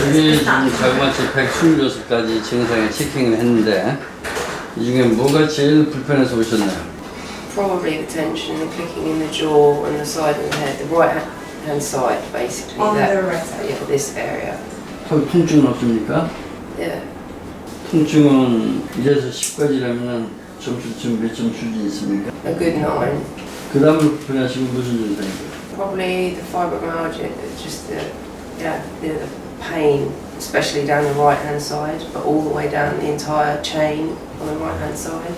여기 지금 자그마치 126가지 증상에 체킹을 했는데 이 중에 뭐가 제일 불편해서 오셨나요? Probably the tension and clicking in the jaw and the side of the head, the right hand side basically. On that, the right side. Yeah, this area. 통증은 없습니까? Yeah. 통증은 1에서 10까지라면 점수점 몇 점 수준이 있습니까? A good 9. 그 다음으로 불편하시면 무슨 증상이에요? Probably the fibromyalgia, just the pain, especially down the right hand side, but all the way down the entire chain on the right hand side.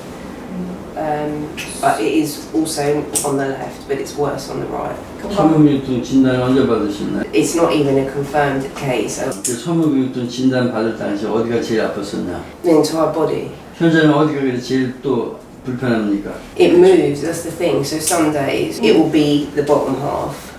But it is also on the left, but it's worse on the right. 소모근육통 진단 언제 받으셨나요? It's not even a confirmed case. 소모근육통 진단 받을 당시 어디가 제일 아팠었냐? The entire body. 현재는 어디가 제일 또 불편합니까? It moves, that's the thing. So some days it will be the bottom half.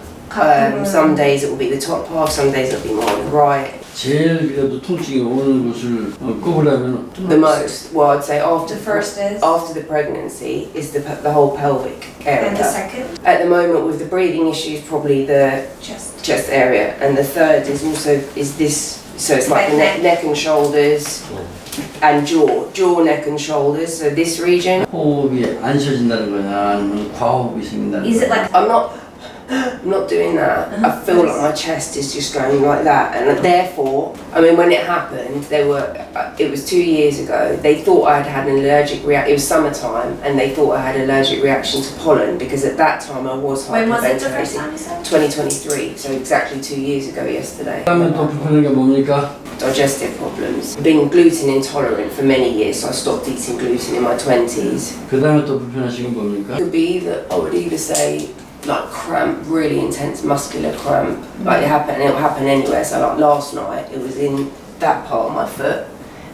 Some days it will be the top half, some days it will be more on the right. 제일 그래도 통증이 오는 곳을 꼽으려면 The most, well, I'd say after The first is? after the pregnancy is the whole pelvic area. And the second? At the moment with the breathing issues, probably the chest area, and the third is also this. So it's like the neck and shoulders, and jaw, neck and shoulders. So this region. 호흡이 안 쉬어진다는 거냐 아니면 과호흡이 생긴다는 Is it 거냐? like I'm not doing that. I feel like my chest is just going like that, and therefore, I mean, when it happened, it was 2 years ago. They thought I'd had an allergic reaction. It was summertime, and they thought I had an allergic reaction to pollen because at that time I was when was it the first hyperventilating. time you said? 2023, so exactly 2 years ago yesterday. 그다음에 또 불편한 게 뭡니까? Digestive problems. Been gluten intolerant for many years, so I stopped eating gluten in my 20s. 그다음에 또 불편하신 건 뭡니까? Could be that I would either say like cramp, really intense muscular cramp. Like it'll happen anywhere. So like last night, it was in that part of my foot,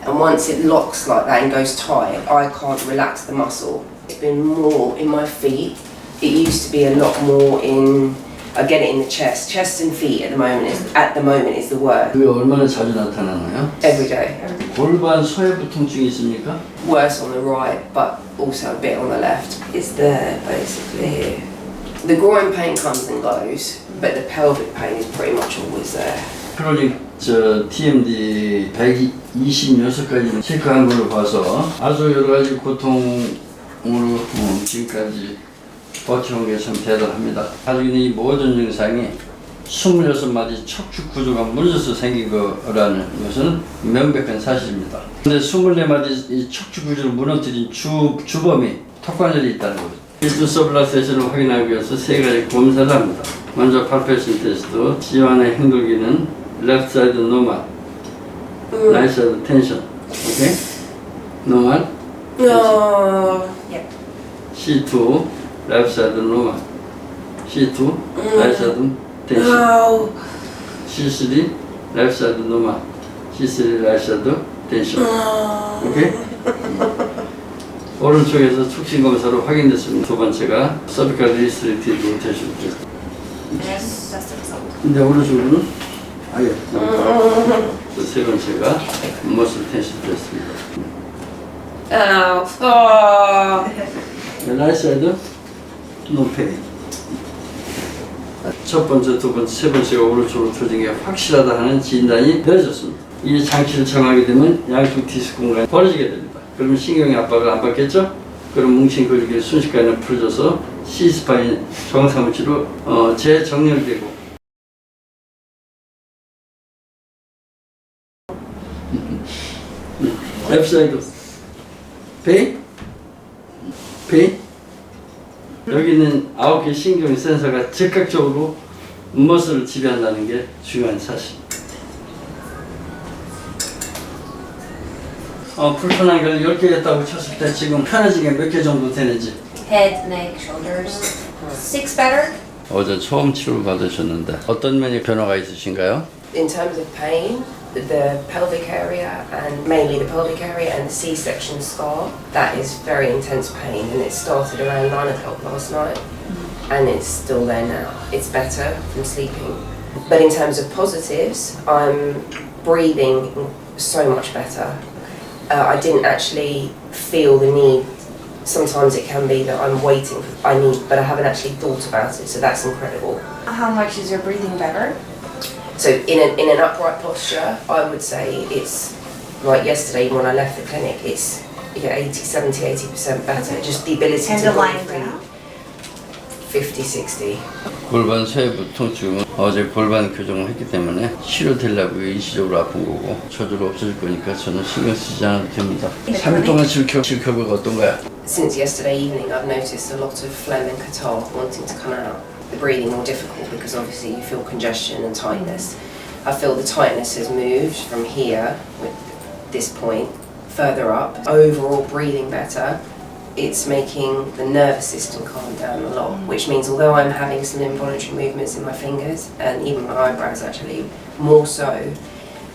and once it locks like that and goes tight, I can't relax the muscle. It's been more in my feet. It used to be a lot more in. I get it in the chest and feet at the moment is the word. 그게 얼마나 자주 나타나나요? Every day. 골반 소외부 통증이 있습니까? Worse on the right, but also a bit on the left. It's there basically here. The groin pain comes and goes, but the pelvic pain is pretty much always there. 크로닉 TMD 126가지 체크한 걸로 봐서 아주 여러 가지 고통으로 지금까지 버텨온 게 참 대단합니다. 가지고 있는 이 모든 증상이 26마디 척추 구조가 무너져서 생긴 거라는 것은 명백한 사실입니다. 그런데 24마디 이 척추 구조를 무너뜨린 주범이 턱관절이 있다는 거죠. 일두서블라세션을 확인하기 위해서 3가지 검사를 합니다. 먼저 팔페이션 테스트, 지완의 행돌기는 left side normal, right side tension. 오케이? normal. No. Yep. C2, left side normal. C2, right side tension. No. C3, left side normal. C3, right side tension. 오케이? 오른쪽에서 촉신 검사로 확인됐습니다. 두 번째가 cervical restricted rotation. Yes, that's the result. 근데 오른쪽으로는 아예. 세 번째가 muscle tension 됐습니다. right side, no pain. 첫 번째, 두 번째, 세 번째가 오른쪽으로 터진 게 확실하다 하는 진단이 내려졌습니다. 이 장치를 정하게 되면 양쪽 디스크 공간이 벌어지게 됩니다. 그러면 신경의 압박을 안 받겠죠? 그럼 뭉친 근육이 순식간에 풀어져서 C스파인 정상무치로 재정렬되고 랩사이드 페인 여기 있는 9개 신경 센서가 즉각적으로 머슬을 지배한다는 게 중요한 사실입니다. 불편한 걸 10개 했다고 쳤을 때 지금 편해진 게 몇 개 정도 되는지. Head, neck, shoulders. 6 better? 어제 처음 치료를 받으셨는데 어떤 면이 변화가 있으신가요? In terms of pain, the pelvic area and mainly the pelvic area and the C-section scar, that is very intense pain, and it started around 9 o'clock last night and it's still there now. It's better from sleeping. But in terms of positives, I'm breathing so much better. I didn't actually feel the need. Sometimes it can be that I'm waiting but I haven't actually thought about it, so that's incredible. How much is your breathing better? So in an upright posture, I would say it's like yesterday when I left the clinic, it's 80% better. Just the ability And to the lying breathe down? 50, 60. 골반 쇄부 통증은 어제 골반 교정을 했기 때문에 치료되려고 일시적으로 아픈 거고 저절로 없어질 거니까 저는 신경 쓰지 않아도 됩니다. 3일 동안 질켜가 어떤가요? Since yesterday evening, I've noticed a lot of phlegm and catarrh wanting to come out. The breathing more difficult because obviously you feel congestion and tightness. I feel the tightness has moved from here, with this point, further up. Overall breathing better. It's making the nervous system calm down a lot, which means although I'm having some involuntary movements in my fingers and even my eyebrows actually, more so,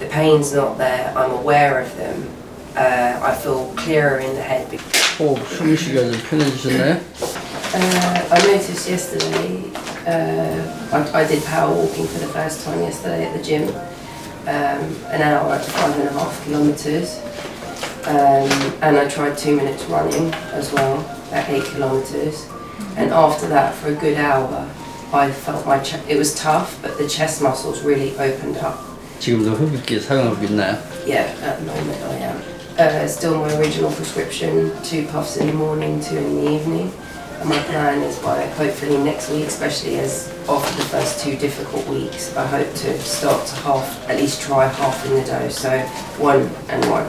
the pain's not there, I'm aware of them. I feel clearer in the head. 호흡, 숨쉬기가 좀 편해지셨나요? I noticed yesterday, I did power walking for the first time yesterday at the gym, an hour, 5.5 kilometres, and I tried 2 minutes running as well, at 8 kilometres, and after that for a good hour I felt my chest, it was tough, but the chest muscles really opened up. 지금도 흡입기 사용하고 있나요? Yeah, at the moment I am. Still my original prescription, 2 puffs in the morning, 2 in the evening. And my plan is by hopefully next week, especially as after the first 2 difficult weeks, I hope to start to at least try half in the dose, so 1 and 1.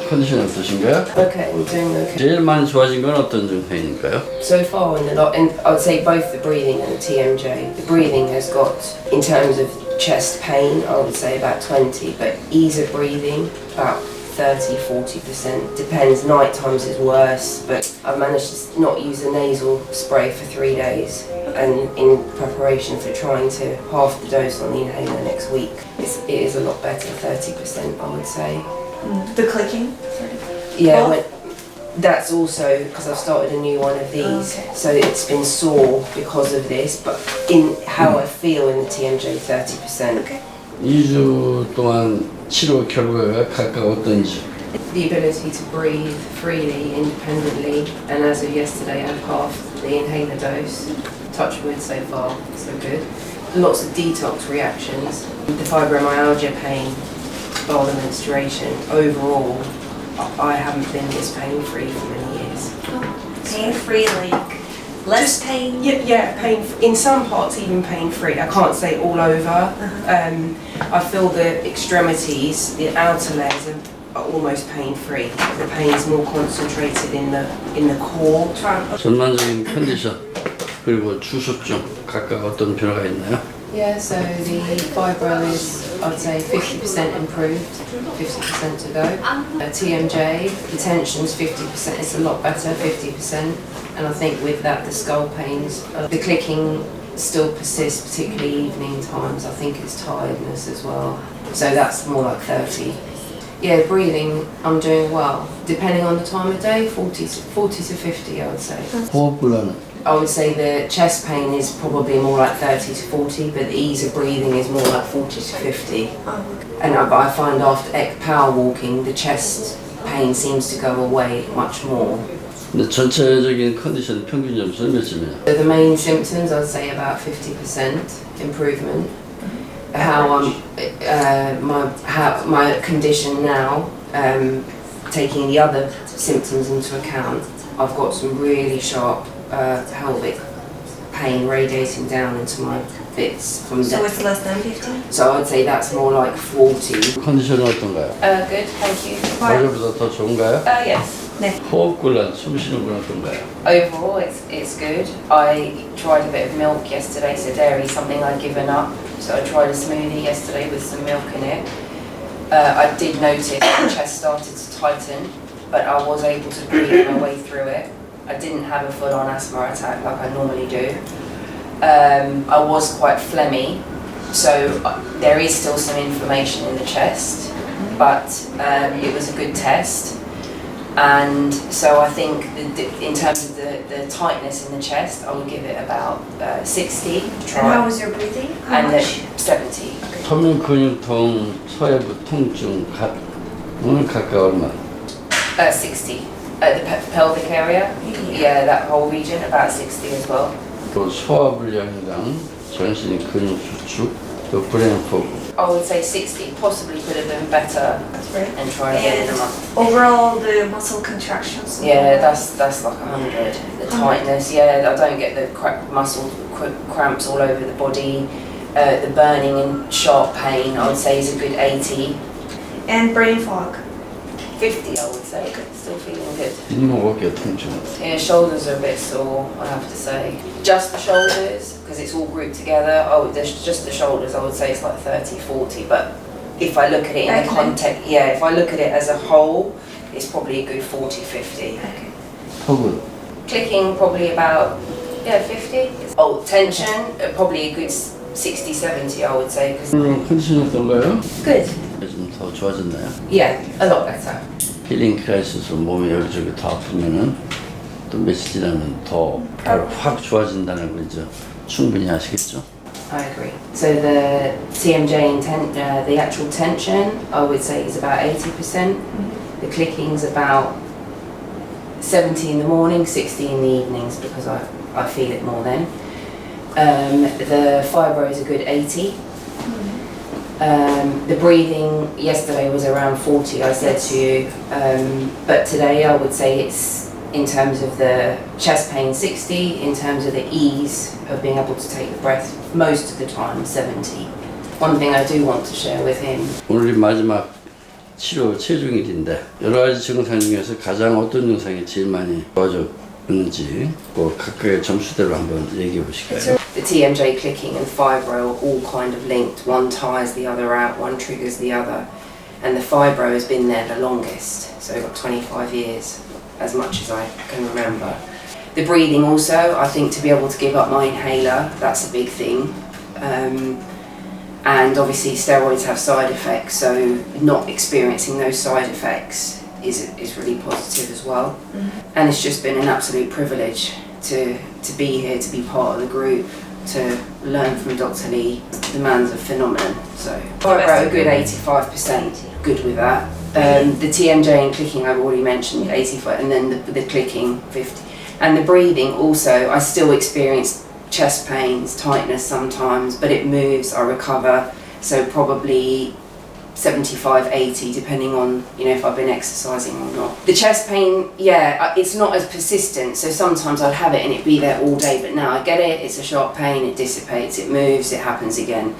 컨디션 어떠신가요? Okay, I'm doing okay. 제일 많이 좋아진 건 어떤 증상일까요? So far in the lot, and I would say both the breathing and the TMJ. The breathing has got, in terms of chest pain, I would say about 20, but ease of breathing, about 30-40%. Depends, night times is worse, but I've managed to not use a nasal spray for 3 days, and in preparation for trying to half the dose on the inhaler next week. It is a lot better, 30% I would say. The clicking? Yeah, Oh. that's also because I've started a new one of these, so it's been sore because of this, but in how I feel in the TMJ, 30%. Okay. 2주 동안 치료 결과가 각각 어떤지. The ability to breathe freely, independently, and as of yesterday I've halved the inhaler dose. Touch wood so far, so good. Lots of detox reactions. The fibromyalgia pain, bar the menstruation, overall I haven't been this pain-free for many years. Pain-free, like less pain? Yeah, pain. In some parts, even pain-free. I can't say all over. I feel the extremities, the outer legs are almost pain-free. The pain is more concentrated in the core. 전반적인 컨디션 그리고 주습중 각각 어떤 변화가 있나요? Yeah, so the fibro is, I'd say, 50% improved, 50% to go. TMJ, the tension's 50%, it's a lot better, 50%. And I think with that, the skull pains, the clicking still persists, particularly evening times. I think it's tiredness as well. So that's more like 30. Yeah, breathing, I'm doing well. Depending on the time of day, 40 to 50, I would say. 호흡곤란은? I would say the chest pain is probably more like 30 to 40, but the ease of breathing is more like 40 to 50. And I find after power walking, the chest pain seems to go away much more. 근데 전체적인 컨디션 평균 점수는 몇 점이에요? So the main symptoms, I'd say about 50% improvement. How my condition now, taking the other symptoms into account, I've got some really sharp pelvic pain radiating down into my bits from So the. it's less than 50? So I'd say that's more like 40. 컨디션은 어떤가요? Good, thank you. 어제보다 더 좋은가요? Yes. 호흡곤란, 숨쉬는 건 어떤가요? Overall, it's good. I tried a bit of milk yesterday, so dairy is something I'd given up. So I tried a smoothie yesterday with some milk in it. I did notice my chest started to tighten, but I was able to breathe my way through it. I didn't have a full-on asthma attack like I normally do. I was quite phlegmy, so there is still some inflammation in the chest, but it was a good test. And so I think in terms of the tightness in the chest, I would give it about 60. And how was your breathing? How And much? 70. 서면 근육통, 서해부 통증, 오늘 각각 얼마? 60. The pelvic area, yeah, that whole region, about 60 as well. 또 소화불량이랑 전신 근육 수축, 또 브레인 포그. I would say 60, possibly could have been better and try again in a month. Overall, the muscle contractions. Yeah, that's like 100. The tightness, yeah, I don't get the muscle cramps all over the body. The burning and sharp pain, I would say, is a good 80. And brain fog. 50, I would say. Still feeling good. 뒷목 어깨 통증. Yeah, shoulders are a bit sore, I have to say. Just the shoulders, because it's all grouped together. Oh, there's just the shoulders, I would say it's like 30, 40. But if I look at it in the context, yeah, if I look at it as a whole, it's probably a good 40, 50. Okay. 턱은 Clicking, probably about, 50. Oh, tension, probably a good 60, 70, I would say. 오늘 컨디션 어떤가요? Good. 좀 더 좋아졌나요? Yeah, a lot better. 힐링키가 있어서 몸이 여기저기 더 아프면은 또 며칠 지나면 더 바로 확 좋아진다는 거 이제 충분히 아시겠죠? I agree. So the TMJ the actual tension, I would say is about 80%. The clicking's about 70 in the morning, 60 in the evenings because I feel it more then. The fibro is a good 80. The breathing yesterday was around 40, I said to you, but today I would say it's, in terms of the chest pain, 60, in terms of the ease of being able to take the breath, most of the time, 70. One thing I do want to share with him. 오늘이 마지막 치료 체중일인데 여러 가지 증상 중에서 가장 어떤 증상이 제일 많이 좋아졌는지 뭐 각각의 점수대로 한번 얘기해 보실까요? The TMJ clicking and fibro are all kind of linked. One tires the other out, one triggers the other. And the fibro has been there the longest, so I've got 25 years, as much as I can remember. The breathing also, I think to be able to give up my inhaler, that's a big thing. And obviously steroids have side effects, so not experiencing those side effects is really positive as well. And it's just been an absolute privilege to be here, to be part of the group, to learn from Dr. Lee. The man's a phenomenon. So fibro, a good 85%, good with that. The TMJ and clicking I've already mentioned, 85, and then the clicking 50. And the breathing also, I still experience chest pains, tightness sometimes, but it moves, I recover. So probably 75, 80, depending on, if I've been exercising or not. The chest pain, yeah, it's not as persistent, so sometimes I'd have it and it'd be there all day, but now I get it, it's a sharp pain, it dissipates, it moves, it happens again.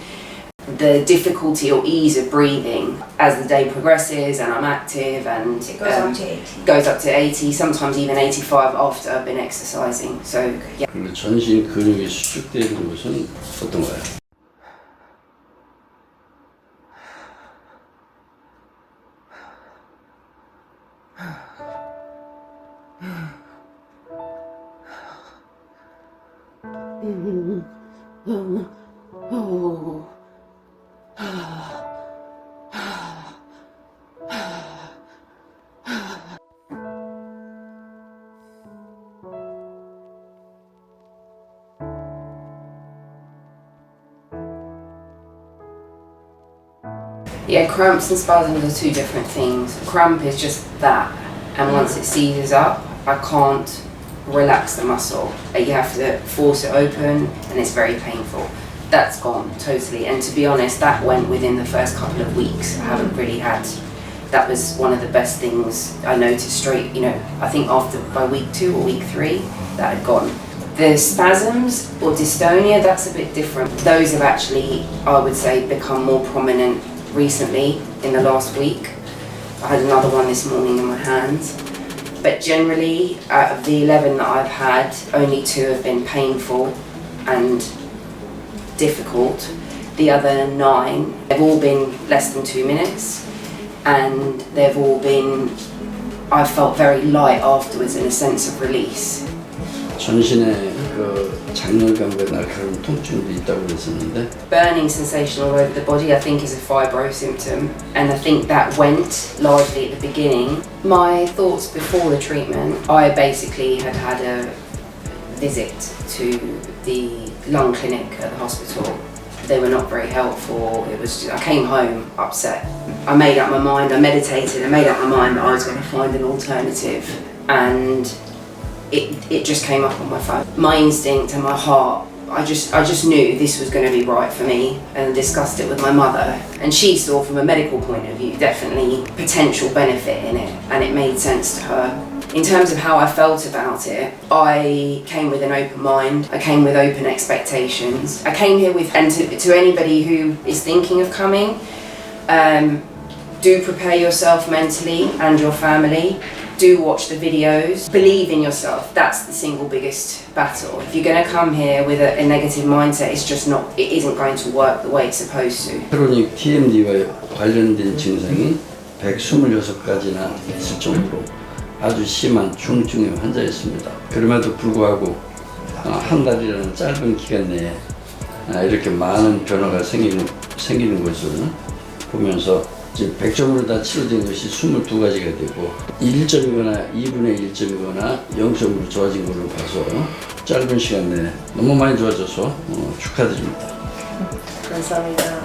The difficulty or ease of breathing as the day progresses and I'm active and It goes up to 80. Goes up to 80, sometimes even 85 after I've been exercising. So, yeah. 그리고 전신 근육이 수축되는 것은 어떤가요? Yeah, cramps and spasms are two different things. Cramp is just that, and once it seizes up, I can't relax the muscle. You have to force it open, and it's very painful. That's gone totally, and to be honest, that went within the first couple of weeks. I haven't really had. That was one of the best things I noticed straight. I think by week 2 or week 3, that had gone. The spasms or dystonia, that's a bit different. Those have actually, I would say, become more prominent recently in the last week. I had another one this morning in my hands. But generally, out of the 11 that I've had, only 2 have been painful and difficult. The other 9, they've all been less than 2 minutes, and they've all been, I felt very light afterwards in a sense of release. 전신에 그 장렬감과 날카로운 통증도 있다고 그랬었는데 Burning sensation all over the body I think is a fibro symptom, and I think that went largely at the beginning. My thoughts before the treatment, I basically had a visit to the lung clinic at the hospital. They were not very helpful. I came home upset. I made up my mind, I meditated, I made up my mind that I was going to find an alternative, and it just came up on my phone. My instinct and my heart I just knew this was going to be right for me, and discussed it with my mother, and she saw from a medical point of view definitely potential benefit in it, and it made sense to her. In terms of how I felt about it, I came with an open mind, I came with open expectations. I came here with, and to anybody who is thinking of coming, do prepare yourself mentally and your family. Do watch the videos. Believe in yourself. That's the single biggest battle. If you're going to come here with a negative mindset, it isn't going to work the way it's supposed to. 크로닉 TMD와 관련된 증상이 126가지나 있을 정도로 아주 심한 중증의 환자였습니다. 그럼에도 불구하고 한 달이라는 짧은 기간 내에 이렇게 많은 변화가 생기는 것을 보면서 지금 100점으로 다 치료된 것이 22가지가 되고 1점이거나 2분의 1점이거나 0점으로 좋아진 걸로 봐서 짧은 시간 내에 너무 많이 좋아져서 축하드립니다. 감사합니다.